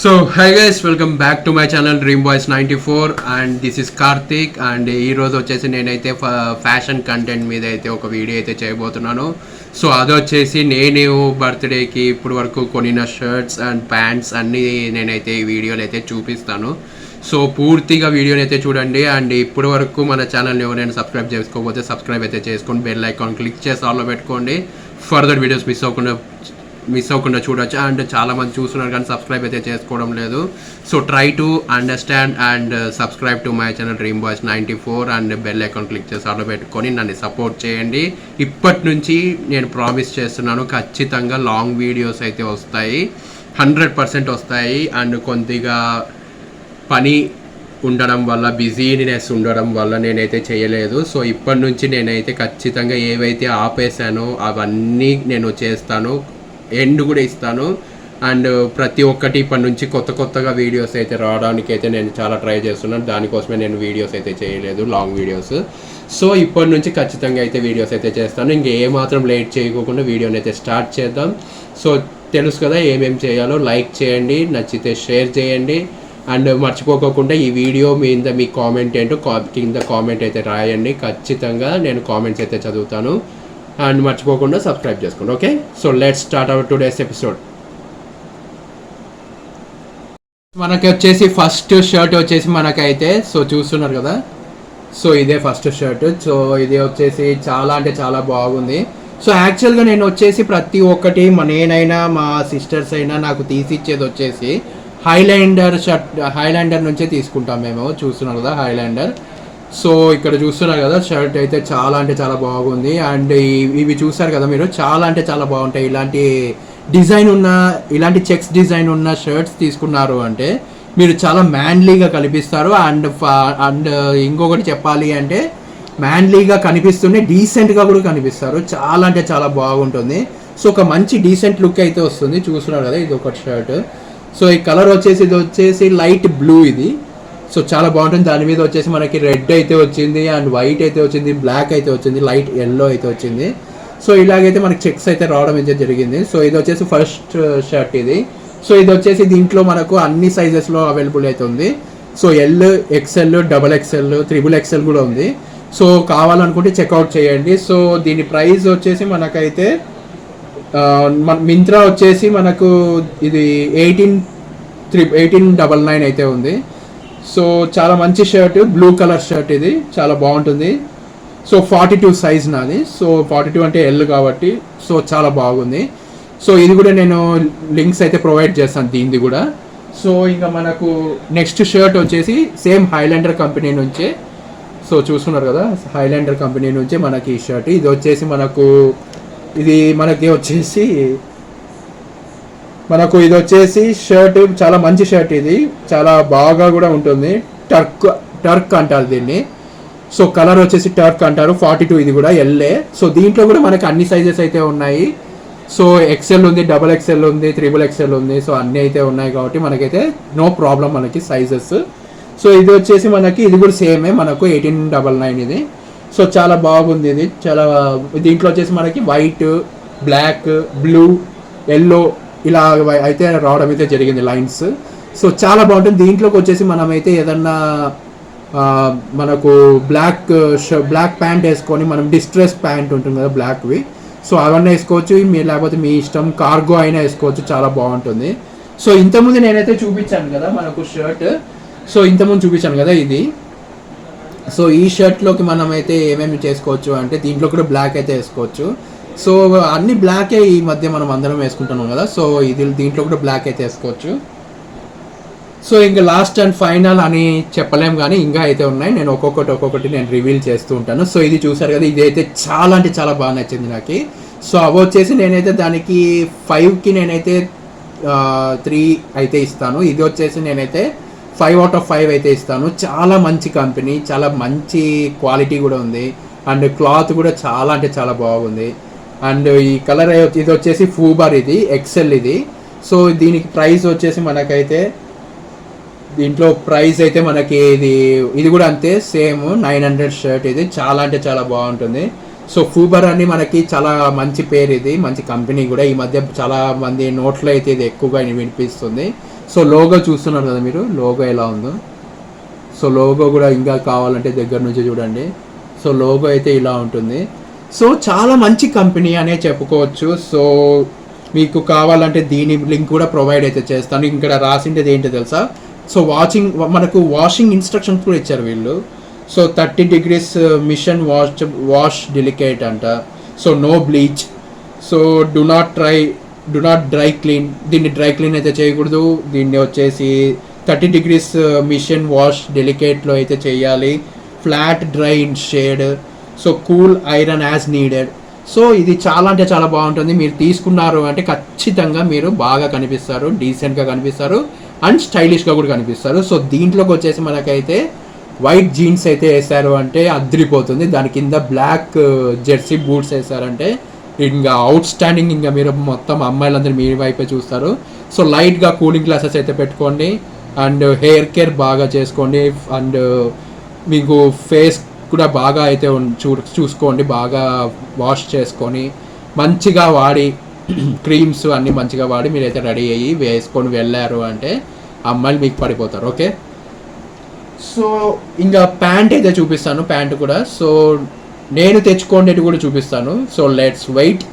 So hi guys, welcome back to my channel dream boys 94 and this is Karthik. And ఈరోజు వచ్చేసి నేనైతే fashion content మీద అయితే ఒక వీడియో అయితే చేయబోతున్నాను. సో అదొచ్చేసి నేను బర్త్డేకి ఇప్పుడు వరకు కొనిన షర్ట్స్ అండ్ ప్యాంట్స్ అన్నీ నేనైతే ఈ వీడియోలో అయితే చూపిస్తాను. సో పూర్తిగా వీడియోని అయితే చూడండి. అండ్ ఇప్పటి వరకు మన ఛానల్ని ఎవరైనా సబ్స్క్రైబ్ చేసుకోకపోతే సబ్స్క్రైబ్ అయితే చేసుకోండి, బెల్ ఐకాన్ క్లిక్ చేసి ఆల్లో పెట్టుకోండి. ఫర్దర్ వీడియోస్ మిస్ అవ్వకుండా చూడొచ్చు. అండ్ చాలామంది చూస్తున్నారు కానీ సబ్స్క్రైబ్ అయితే చేసుకోవడం లేదు. So try to understand and subscribe to my channel dream boys 94 and bell icon click చేసి ఆర్డర్ పెట్టుకొని నన్ను సపోర్ట్ చేయండి. ఇప్పటి నుంచి నేను ప్రామిస్ చేస్తున్నాను, ఖచ్చితంగా లాంగ్ వీడియోస్ అయితే వస్తాయి, 100% వస్తాయి. అండ్ కొద్దిగా పని ఉండడం వల్ల, బిజీనెస్ ఉండడం వల్ల నేనైతే చేయలేదు. సో ఇప్పటి నుంచి నేనైతే ఖచ్చితంగా ఏవైతే ఆపేసానో అవన్నీ నేను చేస్తాను, ఎండ్ కూడా ఇస్తాను. అండ్ ప్రతి ఒక్కటి ఇప్పటి నుంచి కొత్తగా వీడియోస్ అయితే రావడానికి అయితే నేను చాలా ట్రై చేస్తున్నాను. దానికోసమే నేను వీడియోస్ అయితే చేయలేదు, లాంగ్ వీడియోస్. సో ఇప్పటి నుంచి ఖచ్చితంగా అయితే వీడియోస్ అయితే చేస్తాను. ఇంక ఏమాత్రం లేట్ చేయకోకుండా వీడియోని అయితే స్టార్ట్ చేద్దాం. సో తెలుసు కదా ఏమేమి చేయాలో. లైక్ చేయండి, నచ్చితే షేర్ చేయండి. అండ్ మర్చిపోకుండా ఈ వీడియో మీద మీ కామెంట్ ఏంటో కింద కామెంట్ అయితే రాయండి. ఖచ్చితంగా నేను కామెంట్స్ అయితే చదువుతాను. అండ్ మర్చిపోకుండా సబ్స్క్రైబ్ చేసుకోండి. Okay, so let's start our today's episode. మనకి వచ్చేసి ఫస్ట్ షర్ట్ వచ్చేసి మనకైతే సో చూస్తున్నారు కదా. సో ఇదే ఫస్ట్ షర్ట్. సో ఇది వచ్చేసి చాలా అంటే చాలా బాగుంది. సో యాక్చువల్గా నేను వచ్చేసి ప్రతి ఒక్కటి నేనైనా మా సిస్టర్స్ అయినా నాకు తీసిచ్చేది వచ్చేసి హైలాండర్ షర్ట్, హైలాండర్ నుంచే తీసుకుంటాం మేము. చూస్తున్నారు కదా హైలాండర్. సో ఇక్కడ చూస్తున్నారు కదా షర్ట్ అయితే చాలా అంటే చాలా బాగుంది. అండ్ ఇవి చూసారు కదా మీరు, చాలా అంటే చాలా బాగుంటాయి. ఇలాంటి డిజైన్ ఉన్న, ఇలాంటి చెక్స్ డిజైన్ ఉన్న షర్ట్స్ తీసుకున్నారు అంటే మీరు చాలా మ్యాన్లీగా కనిపిస్తారు. అండ్ ఇంకొకటి చెప్పాలి అంటే మ్యాన్లీగా కనిపిస్తూనే డీసెంట్గా కూడా కనిపిస్తారు. చాలా అంటే చాలా బాగుంటుంది. సో ఒక మంచి డీసెంట్ లుక్ అయితే వస్తుంది. చూస్తున్నారు కదా, ఇది ఒక షర్ట్. సో ఈ కలర్ వచ్చేసి ఇది వచ్చేసి లైట్ బ్లూ ఇది. సో చాలా బాగుంటుంది. దాని మీద వచ్చేసి మనకి రెడ్ అయితే వచ్చింది, అండ్ వైట్ అయితే వచ్చింది, బ్లాక్ అయితే వచ్చింది, లైట్ ఎల్లో అయితే వచ్చింది. సో ఇలాగైతే మనకి చెక్స్ అయితే రావడం అయితే జరిగింది. సో ఇది వచ్చేసి ఫస్ట్ షర్ట్ ఇది. సో ఇది వచ్చేసి దీంట్లో మనకు అన్ని సైజెస్లో అవైలబుల్ అయితే ఉంది. So L, XL, double XL, triple XL కూడా ఉంది. సో కావాలనుకుంటే చెక్అవుట్ చేయండి. సో దీని ప్రైస్ వచ్చేసి మనకైతే మింత్రా వచ్చేసి మనకు ఇది 1899 అయితే ఉంది. సో చాలా మంచి షర్ట్, బ్లూ కలర్ షర్ట్ ఇది, చాలా బాగుంటుంది. సో 42 సైజ్ నాది. సో 42 అంటే ఎల్ కాబట్టి సో చాలా బాగుంది. సో ఇది కూడా నేను లింక్స్ అయితే ప్రొవైడ్ చేస్తాను దీనిది కూడా. సో ఇంకా మనకు నెక్స్ట్ షర్ట్ వచ్చేసి సేమ్ హైలాండర్ కంపెనీ నుంచే. సో చూస్తున్నారు కదా, హైలాండర్ కంపెనీ నుంచే మనకి ఈ షర్ట్. ఇది వచ్చేసి మనకి వచ్చేసి ఇది వచ్చేసి షర్ట్ చాలా మంచి షర్ట్. ఇది చాలా బాగా కూడా ఉంటుంది. టర్క్ అంటారు దీన్ని. సో కలర్ వచ్చేసి టర్క్ అంటారు. 42 ఇది కూడా ఎల్ఏ. సో దీంట్లో కూడా మనకి అన్ని సైజెస్ అయితే ఉన్నాయి. సో ఎక్స్ఎల్ ఉంది, డబల్ ఎక్స్ఎల్ ఉంది, త్రిబుల్ ఎక్స్ఎల్ ఉంది. సో అన్నీ అయితే ఉన్నాయి కాబట్టి మనకైతే నో ప్రాబ్లం మనకి సైజెస్. సో ఇది వచ్చేసి ఇది కూడా సేమే మనకు 1899 ఇది. సో చాలా బాగుంది ఇది. దీంట్లో వచ్చేసి మనకి వైట్, బ్లాక్, బ్లూ, ఎల్లో ఇలా అయితే రావడం అయితే జరిగింది లైన్స్. సో చాలా బాగుంటుంది. దీంట్లోకి వచ్చేసి మనమైతే ఏదన్నా మనకు బ్లాక్ ప్యాంట్ వేసుకొని, మనం డిస్ట్రెస్ ప్యాంట్ ఉంటుంది కదా బ్లాక్వి, సో అవన్నీ వేసుకోవచ్చు. లేకపోతే మీ ఇష్టం, కార్గో అయినా వేసుకోవచ్చు, చాలా బాగుంటుంది. సో ఇంతకుముందు నేనైతే చూపించాను కదా మనకు షర్ట్. సో ఇంతకుముందు చూపించాను కదా ఇది. సో ఈ షర్ట్లోకి మనమైతే ఏమేమి చేసుకోవచ్చు అంటే దీంట్లో కూడా బ్లాక్ అయితే వేసుకోవచ్చు. సో అన్ని బ్లాకే ఈ మధ్య మనం అందరం వేసుకుంటున్నాం కదా. సో దీంట్లో కూడా బ్లాక్ అయితే వేసుకోవచ్చు. సో ఇంకా లాస్ట్ అండ్ ఫైనల్ అని చెప్పలేము కానీ ఇంకా అయితే ఉన్నాయి. నేను ఒక్కొక్కటి నేను రివీల్ చేస్తూ ఉంటాను. సో ఇది చూసారు కదా, ఇది అయితే చాలా అంటే చాలా బాగా నచ్చింది నాకు. సో అవి వచ్చేసి నేనైతే దానికి 5కి నేనైతే 3 అయితే ఇస్తాను. ఇది వచ్చేసి నేనైతే 5 out of 5 అయితే ఇస్తాను. చాలా మంచి కంపెనీ, చాలా మంచి క్వాలిటీ కూడా ఉంది. అండ్ క్లాత్ కూడా చాలా అంటే చాలా బాగుంది. అండ్ ఈ కలర్ ఇది వచ్చేసి ఫూబర్, ఇది ఎక్సెల్ ఇది. సో దీనికి ప్రైస్ వచ్చేసి మనకైతే దీంట్లో ప్రైస్ అయితే మనకి ఇది కూడా అంతే, సేమ్ 900 షర్ట్. ఇది చాలా అంటే చాలా బాగుంటుంది. సో ఫూబర్ అని మనకి చాలా మంచి పేరు, ఇది మంచి కంపెనీ కూడా. ఈ మధ్య చాలా మంది నోట్లో అయితే ఇది ఎక్కువగా వినిపిస్తుంది. సో లోగో చూస్తున్నారు కదా మీరు, లోగో ఎలా ఉందో. సో లోగో కూడా ఇంకా కావాలంటే దగ్గర నుంచి చూడండి. సో లోగో అయితే ఇలా ఉంటుంది. సో చాలా మంచి కంపెనీ అనే చెప్పుకోవచ్చు. సో మీకు కావాలంటే దీని లింక్ కూడా ప్రొవైడ్ అయితే చేస్తాను. ఇక్కడ రాసిండేది ఏంటో తెలుసా? సో మనకు వాషింగ్ ఇన్స్ట్రక్షన్స్ కూడా ఇచ్చారు వీళ్ళు. So 30 degrees machine wash delicate అంట. So no bleach. So do not dry clean. దీన్ని డ్రై క్లీన్ అయితే చేయకూడదు. దీన్ని వచ్చేసి 30 degrees మిషన్ వాష్ డెలికేట్లో అయితే చేయాలి. Flat dry in shade. So cool iron as needed. So ఇది చాలా అంటే చాలా బాగుంటుంది. మీరు తీసుకున్నారు అంటే ఖచ్చితంగా మీరు బాగా కనిపిస్తారు, డీసెంట్గా కనిపిస్తారు అండ్ స్టైలిష్గా కూడా కనిపిస్తారు. సో దీంట్లోకి వచ్చేసి మనకైతే వైట్ జీన్స్ అయితే వేసారు అంటే అద్రిపోతుంది. దాని కింద బ్లాక్ జెర్సీ బూట్స్ వేసారంటే ఇంకా అవుట్ స్టాండింగ్. ఇంకా మీరు మొత్తం అమ్మాయిలందరూ మీ వైపే చూస్తారు. సో లైట్గా కూలింగ్ గ్లాసెస్ అయితే పెట్టుకోండి అండ్ హెయిర్ కేర్ బాగా చేసుకోండి అండ్ మీకు ఫేస్ కూడా బాగా అయితే చూసుకోండి. బాగా వాష్ చేసుకొని మంచిగా వాడి క్రీమ్స్ అన్నీ మంచిగా వాడి మీరైతే రెడీ అయ్యి వేసుకొని వెళ్ళారు అంటే అమ్మాయిలు మీకు పడిపోతారు. ఓకే, సో ఇంకా ప్యాంట్ అయితే చూపిస్తాను. ప్యాంట్ కూడా సో నేను తెచ్చుకోండి కూడా చూపిస్తాను. So let's wait.